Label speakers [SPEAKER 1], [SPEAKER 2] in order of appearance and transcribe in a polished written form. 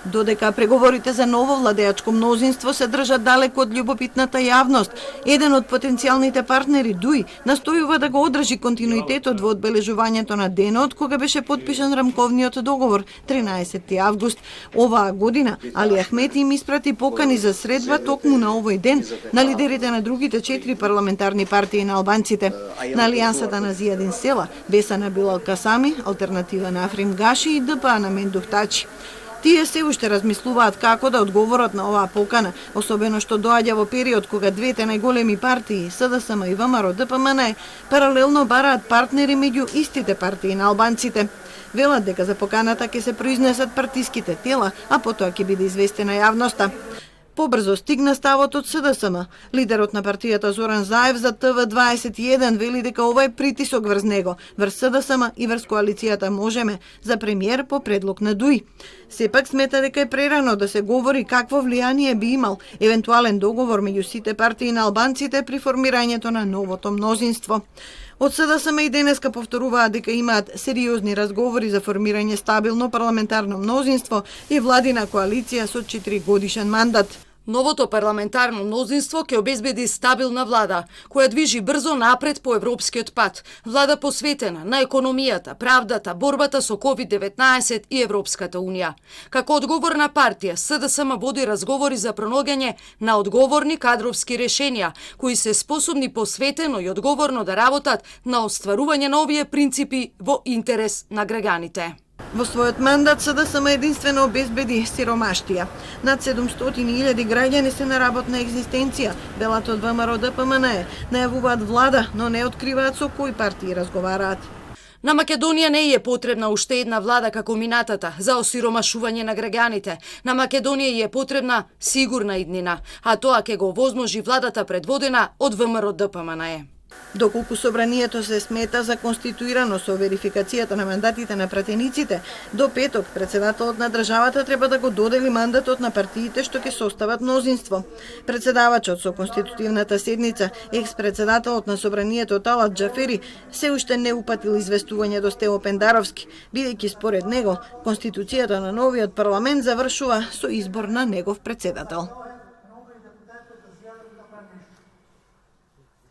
[SPEAKER 1] Додека преговорите за ново владеачко мнозинство се држат далеко од љубопитната јавност, еден од потенцијалните партнери, ДУИ, настојува да го одржи континуитетот во одбележувањето на денот кога беше потпишан рамковниот договор 13 август оваа година. Али Ахмети им испрати покани за средба токму на овој ден на лидерите на другите 4 парламентарни партии на албанците, на Алијансата на Зијадин Села, Беса на Билал Касами, Алтернатива на Африм Гаши и ДПА на Мендух Тачи. Тие се уште размислуваат како да одговорат на оваа покана, особено што доаѓа во период кога двете најголеми партии, СДСМ и ВМРО ДПМН, паралелно бараат партнери меѓу истите партии на албанците. Велат дека за поканата ќе се произнесат партиските тела, а потоа ќе биде известена јавноста. Побрзо стигна ставот од СДСМ. Лидерот на партијата Зоран Заев за ТВ21 вели дека ова е притисок врз него, врз СДСМ и врз коалицијата Можеме за премиер по предлог на ДУИ. Сепак смета дека е прерано да се говори какво влијание би имал евентуален договор меѓу сите партии на албанците при формирањето на новото мнозинство. Од СДСМ и денеска повторуваат дека имаат сериозни разговори за формирање стабилно парламентарно мнозинство и владина коалиција со 4 годишен мандат.
[SPEAKER 2] Новото парламентарно мнозинство ќе обезбеди стабилна влада, која движи брзо напред по европскиот пат. Влада посветена на економијата, правдата, борбата со COVID-19 и Европската унија. Како одговорна партија, СДСМ води разговори за пронаоѓање на одговорни кадровски решенија, кои се способни посветено и одговорно да работат на остварување на овие принципи во интерес на граѓаните.
[SPEAKER 1] Во својот мандат СДСМ единствено обезбеди сиромаштија. Над 700.000 граѓани се на работна екзистенција, велат од ВМРО ДПМН, најавуваат влада, но не откриваат со кои партии разговараат.
[SPEAKER 2] На Македонија не е потребна уште една влада како минатата за осиромашување на граѓаните. На Македонија е потребна сигурна иднина, а тоа ќе го возможи владата предводена од ВМРО ДПМН.
[SPEAKER 1] Доколку собранието се смета за конституирано со верификацијата на мандатите на пратениците, до петок председателот на државата треба да го додели мандатот на партиите што ќе состават мнозинство. Председавачот со конститутивната седница, екс-председателот на собранието Талат Џафери, се уште не упатил известување до Стево Пендаровски, бидејќи според него, конституцијата на новиот парламент завршува со избор на негов председател.